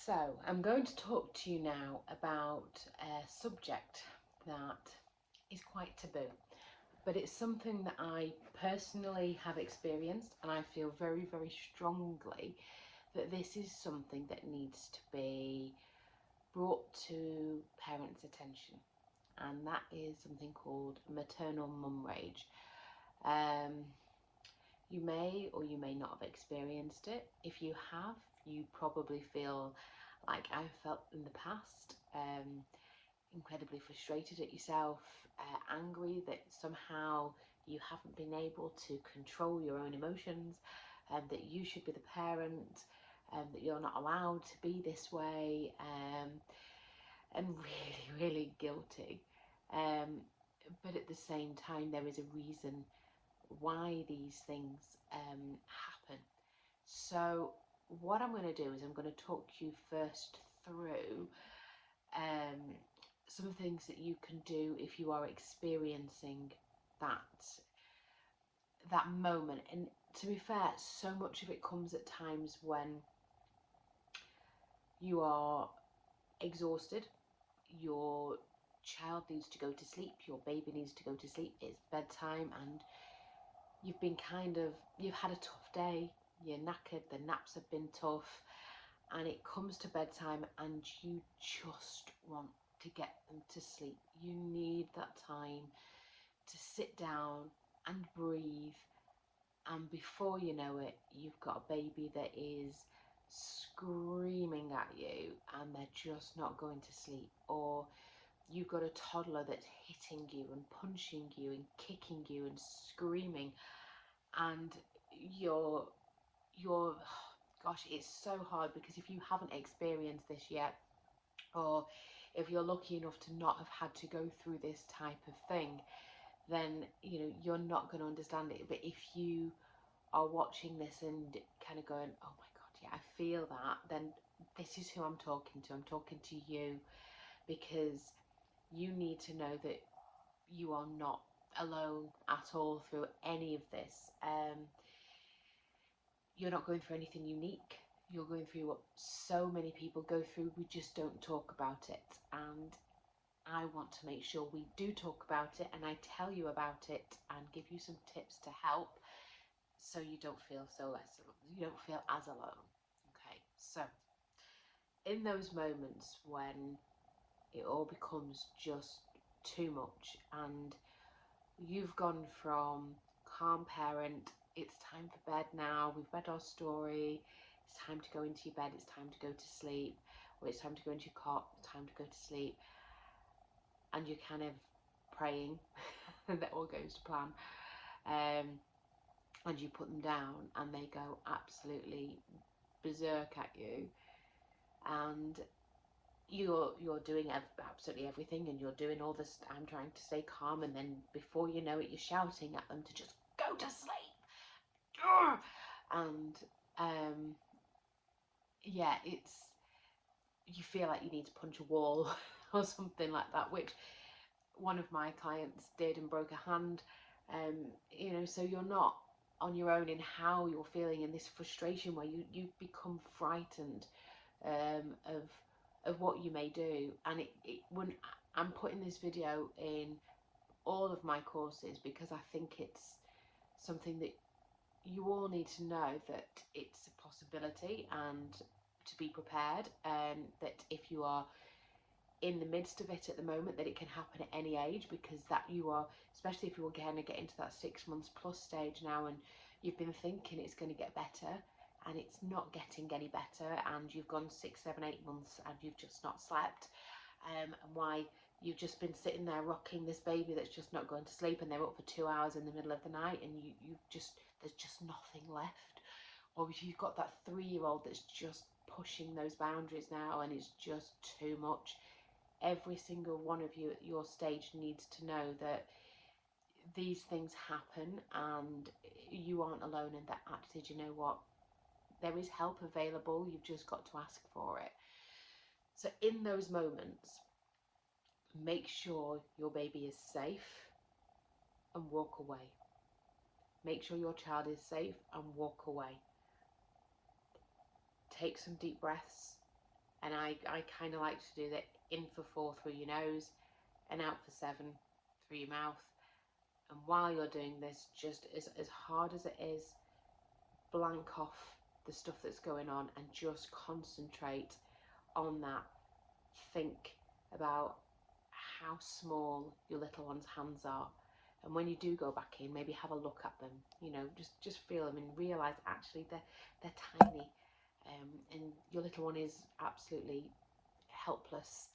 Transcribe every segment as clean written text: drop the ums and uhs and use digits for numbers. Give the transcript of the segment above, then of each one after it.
So I'm going to talk to you now about a subject that is quite taboo, but it's something that I personally have experienced, and I feel very, very strongly that this is something that needs to be brought to parents' attention, and that is something called maternal mum rage. You may or you may not have experienced it. If you have, you probably feel like I've felt in the past, incredibly frustrated at yourself, angry that somehow you haven't been able to control your own emotions, that you should be the parent, that you're not allowed to be this way, and really, really guilty. But at the same time, there is a reason why these things happen. So what I'm going to do is I'm going to talk you first through some things that you can do if you are experiencing that moment. And to be fair, so much of it comes at times when you are exhausted, your child needs to go to sleep, your baby needs to go to sleep, it's bedtime, and you've had a tough day, you're knackered, the naps have been tough, and it comes to bedtime and you just want to get them to sleep. You need that time to sit down and breathe, and before you know it, you've got a baby that is screaming at you and they're just not going to sleep, or you've got a toddler that's hitting you and punching you and kicking you and screaming, and you're gosh, it's so hard, because if you haven't experienced this yet, or if you're lucky enough to not have had to go through this type of thing, then you're not going to understand it. But if you are watching this and kind of going, oh my god, yeah, I feel that, then this is who I'm talking to. I'm talking to you, because you need to know that you are not alone at all through any of this. You're not going through anything unique. You're going through what so many people go through. We just don't talk about it. And I want to make sure we do talk about it, and I tell you about it and give you some tips to help, so you don't feel as alone. Okay, so in those moments when it all becomes just too much, and you've gone from calm parent, it's time for bed now, we've read our story, it's time to go into your bed, it's time to go to sleep, or it's time to go into your cot, it's time to go to sleep, and you're kind of praying that all goes to plan, and you put them down and they go absolutely berserk at you, and you're doing absolutely everything, and you're doing all this, I'm trying to stay calm, and then before you know it, you're shouting at them to just go to sleep. And yeah, you feel like you need to punch a wall or something like that, which one of my clients did and broke a hand. So you're not on your own in how you're feeling in this frustration, where you become frightened of what you may do. And when I'm putting this video in all of my courses, because I think it's something that you all need to know, that it's a possibility, and to be prepared, and that if you are in the midst of it at the moment, that it can happen at any age, because that you are, especially if you're going to get into that 6 months plus stage now, and you've been thinking it's going to get better and it's not getting any better, and you've gone 6, 7, 8 months and you've just not slept, and why you've just been sitting there rocking this baby that's just not going to sleep, and they're up for 2 hours in the middle of the night, and there's just nothing left. Or if you've got that 3-year-old that's just pushing those boundaries now and it's just too much, every single one of you at your stage needs to know that these things happen, and you aren't alone in that. Actually, you know what? There is help available. You've just got to ask for it. So in those moments, make sure your baby is safe and walk away. Make sure your child is safe and walk away. Take some deep breaths. And I kind of like to do that in for 4 through your nose and out for 7 through your mouth. And while you're doing this, just as hard as it is, blank off the stuff that's going on and just concentrate on that. Think about how small your little one's hands are. And when you do go back in, maybe have a look at them, you know, just feel them and realize actually they're tiny. And your little one is absolutely helpless.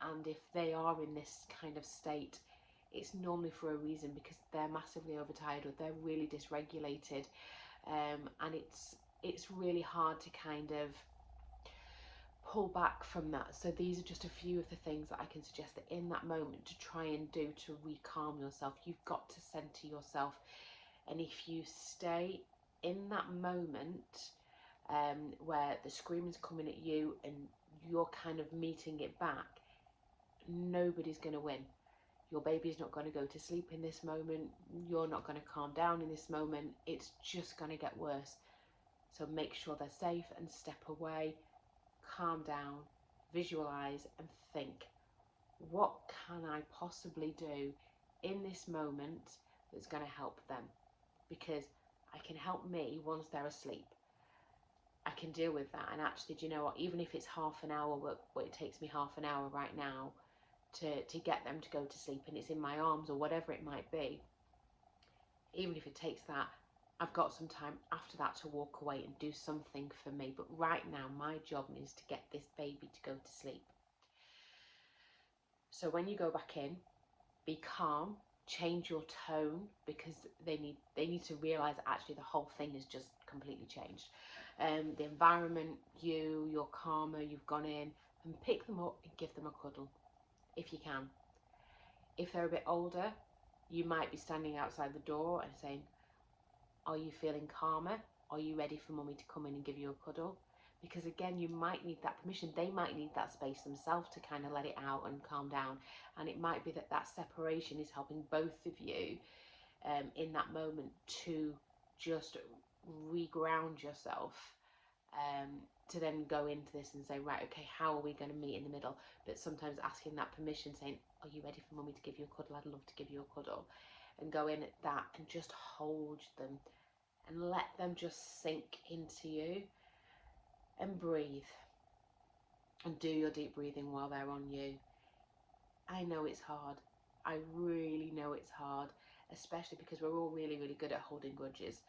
And if they are in this kind of state, it's normally for a reason, because they're massively overtired or they're really dysregulated. And it's really hard to kind of pull back from that. So these are just a few of the things that I can suggest that in that moment to try and do to recalm yourself. You've got to center yourself, and if you stay in that moment where the screaming's coming at you and you're kind of meeting it back, nobody's going to win. Your baby's not going to go to sleep in this moment. You're not going to calm down in this moment. It's just going to get worse. So make sure they're safe and step away, calm down, visualize and think, what can I possibly do in this moment that's going to help them? Because I can help me once they're asleep. I can deal with that. And actually, do you know what? Even if it's half an hour, what it takes me half an hour right now to get them to go to sleep, and it's in my arms or whatever it might be, even if it takes that, I've got some time after that to walk away and do something for me. But right now, my job is to get this baby to go to sleep. So when you go back in, be calm, change your tone, because they need to realise that actually the whole thing has just completely changed. The environment, you're calmer, you've gone in, and pick them up and give them a cuddle if you can. If they're a bit older, you might be standing outside the door and saying, are you feeling calmer? Are you ready for mummy to come in and give you a cuddle? Because again, you might need that permission. They might need that space themselves to kind of let it out and calm down. And it might be that that separation is helping both of you in that moment to just reground yourself, to then go into this and say, right, okay, how are we going to meet in the middle? But sometimes asking that permission, saying, are you ready for mummy to give you a cuddle? I'd love to give you a cuddle. And go in at that and just hold them and let them just sink into you, and breathe and do your deep breathing while they're on you. I know it's hard. I really know it's hard, especially because we're all really, really good at holding grudges.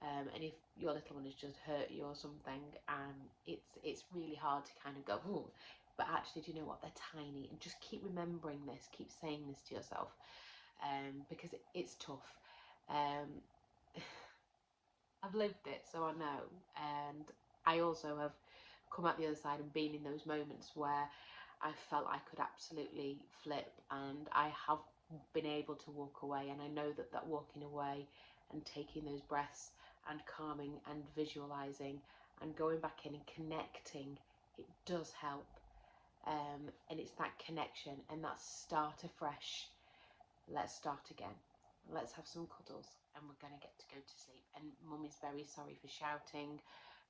And if your little one has just hurt you or something, it's really hard to kind of go, ooh. But actually, do you know what? They're tiny. And just keep remembering this. Keep saying this to yourself, because it's tough. I've lived it, so I know. And I also have come out the other side and been in those moments where I felt I could absolutely flip, and I have been able to walk away. And I know that walking away and taking those breaths and calming and visualizing and going back in and connecting, it does help. And it's that connection and that start afresh. Let's start again. Let's have some cuddles, and we're going to get to go to sleep. And mummy's very sorry for shouting,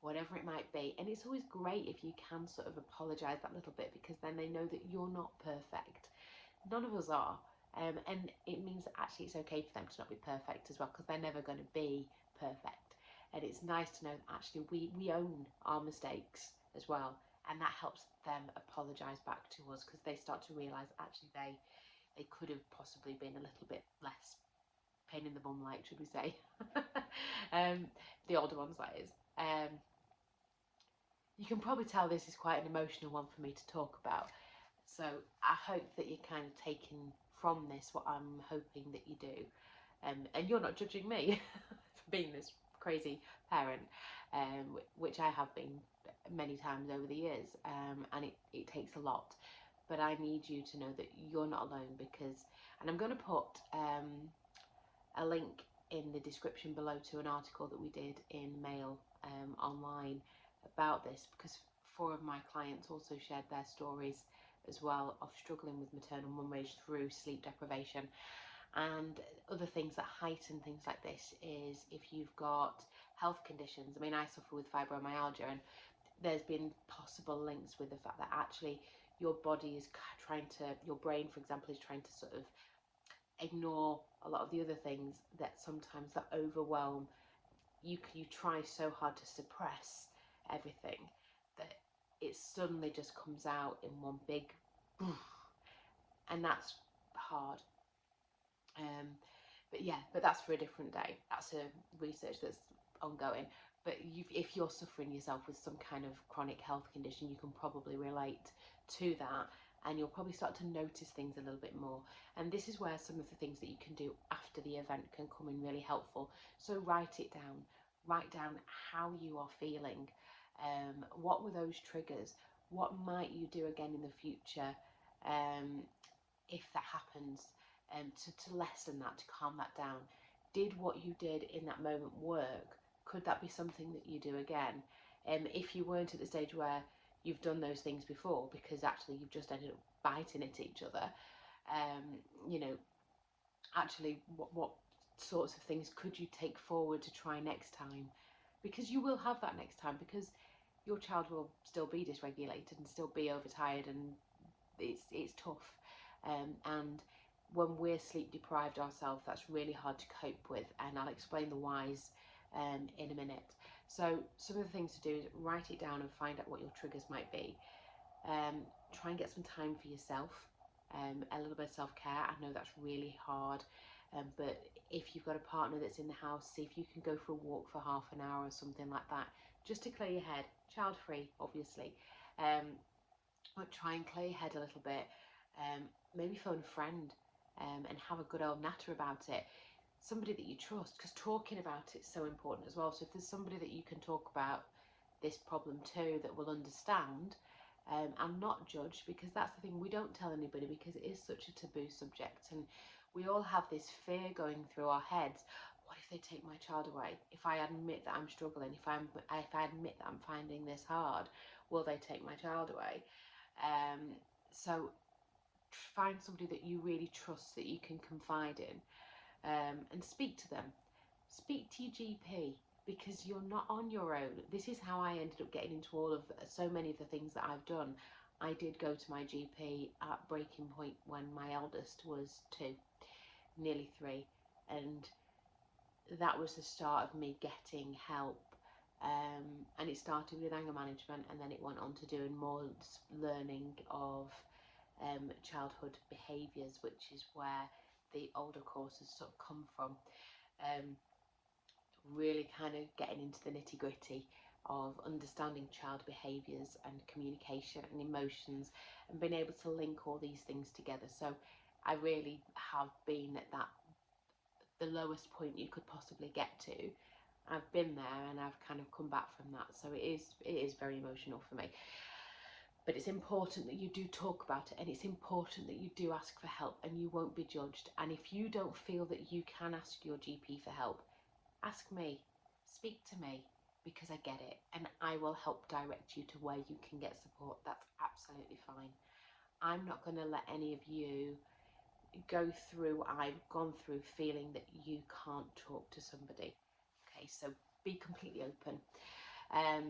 whatever it might be. And it's always great if you can sort of apologise that little bit, because then they know that you're not perfect. None of us are. And it means that actually it's okay for them to not be perfect as well, because they're never going to be perfect. And it's nice to know that actually we own our mistakes as well. And that helps them apologise back to us, because they start to realise actually they could have possibly been a little bit less pain in the bum, like, should we say. The older ones, that is. You can probably tell this is quite an emotional one for me to talk about. So I hope that you're kind of taking from this what I'm hoping that you do. And you're not judging me for being this crazy parent, which I have been many times over the years, and it takes a lot. But I need you to know that you're not alone, because, and I'm going to put a link in the description below to an article that we did in Mail online about this, because 4 of my clients also shared their stories as well of struggling with maternal mum rage through sleep deprivation. And other things that heighten things like this is if you've got health conditions. I mean, I suffer with fibromyalgia, and there's been possible links with the fact that actually your body is trying to, your brain, for example, is trying to sort of ignore a lot of the other things that sometimes that overwhelm you. You try so hard to suppress everything that it suddenly just comes out in one big and that's hard. But yeah, but that's for a different day. That's a research that's ongoing. But if you're suffering yourself with some kind of chronic health condition, you can probably relate to that, and you'll probably start to notice things a little bit more. And this is where some of the things that you can do after the event can come in really helpful. So write it down. Write down how you are feeling. What were those triggers? What might you do again in the future if that happens? To lessen that, to calm that down. Did what you did in that moment work? Could that be something that you do again? If you weren't at the stage where you've done those things before, because actually you've just ended up biting at each other, you know, actually what sorts of things could you take forward to try next time? Because you will have that next time, because your child will still be dysregulated and still be overtired, and it's tough. And when we're sleep deprived ourselves, that's really hard to cope with, and I'll explain the whys in a minute. So some of the things to do is write it down and find out what your triggers might be. Try and get some time for yourself, a little bit of self-care. I know that's really hard, but if you've got a partner that's in the house, see if you can go for a walk for half an hour or something like that, just to clear your head, child-free obviously, but try and clear your head a little bit. Maybe phone a friend and have a good old natter about it. Somebody that you trust, because talking about it's so important as well. So if there's somebody that you can talk about this problem to, that will understand and not judge, because that's the thing, we don't tell anybody because it is such a taboo subject, and we all have this fear going through our heads. What if they take my child away? If I admit that I'm struggling, if I admit that I'm finding this hard, will they take my child away? So find somebody that you really trust, that you can confide in, and speak to them. Speak to your GP, because you're not on your own. This is how I ended up getting into all of so many of the things that I've done. I did go to my GP at breaking point when my eldest was 2, nearly 3, and that was the start of me getting help. And it started with anger management, and then it went on to doing more learning of childhood behaviours, which is where the older courses sort of come from. Really kind of getting into the nitty gritty of understanding child behaviours and communication and emotions, and being able to link all these things together. So I really have been at that, the lowest point you could possibly get to. I've been there and I've kind of come back from that. So it is very emotional for me. But it's important that you do talk about it, and it's important that you do ask for help, and you won't be judged. And if you don't feel that you can ask your GP for help, ask me, speak to me, because I get it, and I will help direct you to where you can get support. That's absolutely fine. I'm not going to let any of you go through what I've gone through, feeling that you can't talk to somebody. Okay, so be completely open.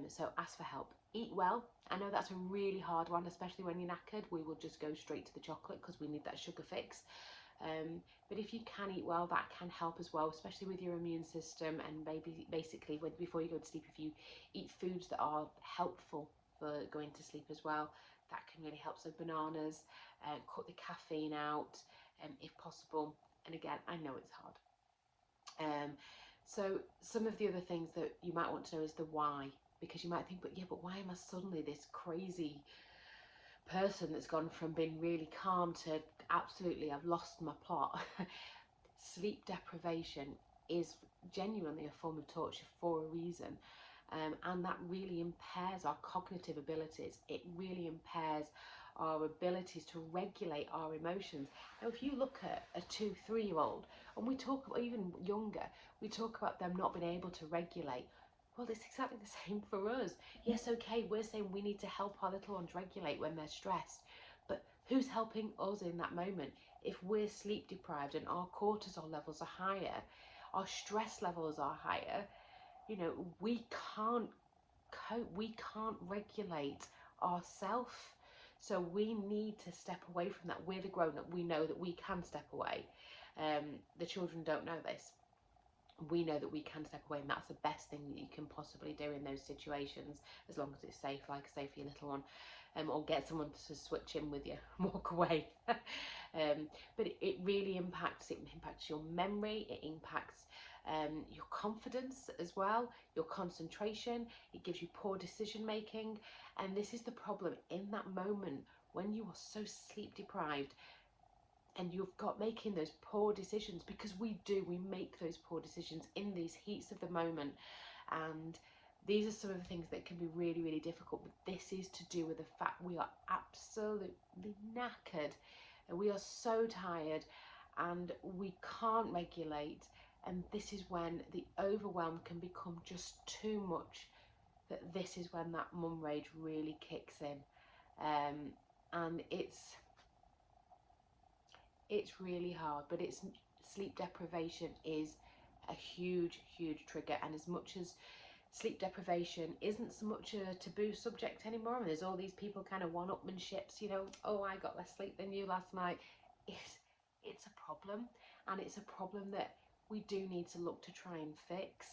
So ask for help. Eat well. I know that's a really hard one, especially when you're knackered. We will just go straight to the chocolate because we need that sugar fix. But if you can eat well, that can help as well, especially with your immune system. And maybe basically before you go to sleep, if you eat foods that are helpful for going to sleep as well, that can really help. So bananas, cut the caffeine out if possible. And again, I know it's hard. So some of the other things that you might want to know is the why, because you might think, but why am I suddenly this crazy person that's gone from being really calm to absolutely, I've lost my plot. Sleep deprivation is genuinely a form of torture for a reason. And that really impairs our cognitive abilities. It really impairs our abilities to regulate our emotions. Now, if you look at a 2-3-year-old, and we talk about, even younger, we talk about them not being able to regulate. Well, it's exactly the same for us. Yes, okay, we're saying we need to help our little ones regulate when they're stressed, but who's helping us in that moment? If we're sleep deprived and our cortisol levels are higher, our stress levels are higher, we can't cope. We can't regulate ourselves. So we need to step away from that. We're the grown-up. We know that we can step away. The children don't know this. We know that we can step away, and that's the best thing that you can possibly do in those situations, as long as it's safe, like I say, for your little one. Or get someone to switch in with you and walk away. But it really impacts. It impacts your memory. It impacts your confidence as well, your concentration. It gives you poor decision making. And this is the problem in that moment when you are so sleep deprived and you've got making those poor decisions, because we make those poor decisions in these heats of the moment. And these are some of the things that can be really, really difficult, but this is to do with the fact we are absolutely knackered and we are so tired and we can't regulate. And this is when the overwhelm can become just too much, that this is when that mum rage really kicks in. And it's really hard, but sleep deprivation is a huge, huge trigger. And as much as sleep deprivation isn't so much a taboo subject anymore, and there's all these people kind of one-upmanships, you know, oh, I got less sleep than you last night. It's a problem, and it's a problem that we do need to look to try and fix,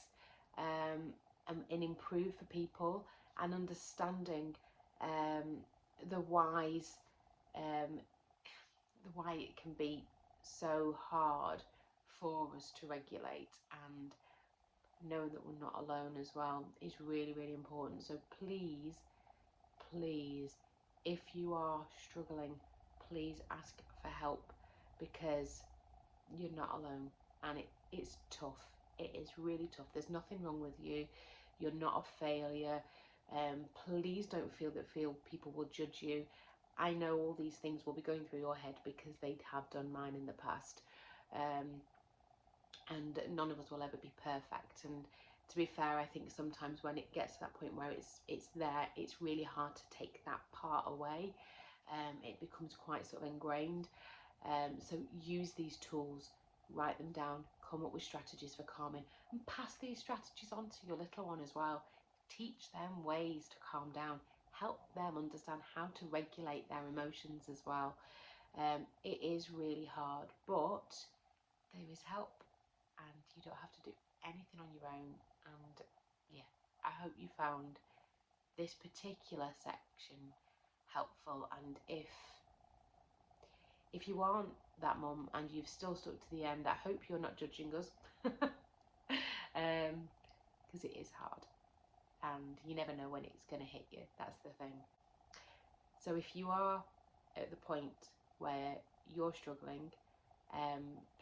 and improve for people, and understanding the whys, why it can be so hard for us to regulate, and knowing that we're not alone as well is really, really important. So please, please, if you are struggling, please ask for help, because you're not alone, and it's tough. It is really tough. There's nothing wrong with you. You're not a failure. Please don't feel people will judge you. I know all these things will be going through your head because they have done mine in the past. And none of us will ever be perfect. And to be fair, I think sometimes when it gets to that point where it's there, it's really hard to take that part away. It becomes quite sort of ingrained. So use these tools, write them down, come up with strategies for calming, and pass these strategies on to your little one as well. Teach them ways to calm down. Help them understand how to regulate their emotions as well. It is really hard, but there is help, and you don't have to do anything on your own. And yeah, I hope you found this particular section helpful. And if you aren't that mum and you've still stuck to the end, I hope you're not judging us, because it is hard and you never know when it's going to hit you. That's the thing. So if you are at the point where you're struggling,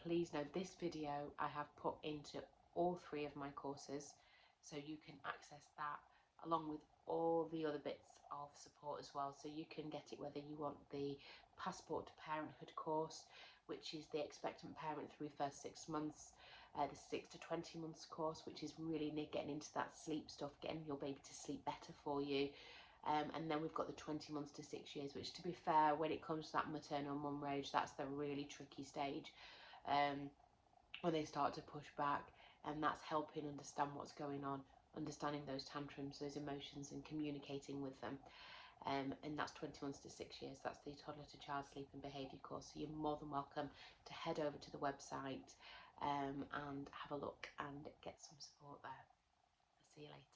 please know this video I have put into all 3 of my courses, so you can access that along with all the other bits of support as well. So you can get it whether you want the Passport to Parenthood course, which is the expectant parent through first 6 months, the 6 to 20 months course, which is really getting into that sleep stuff, getting your baby to sleep better for you. And then we've got the 20 months to 6 years, which, to be fair, when it comes to that maternal mum rage, that's the really tricky stage, when they start to push back, and that's helping understand what's going on, understanding those tantrums, those emotions, and communicating with them. And that's 20 months to 6 years. That's the toddler to child sleep and behaviour course. So you're more than welcome to head over to the website and have a look and get some support there. I'll see you later.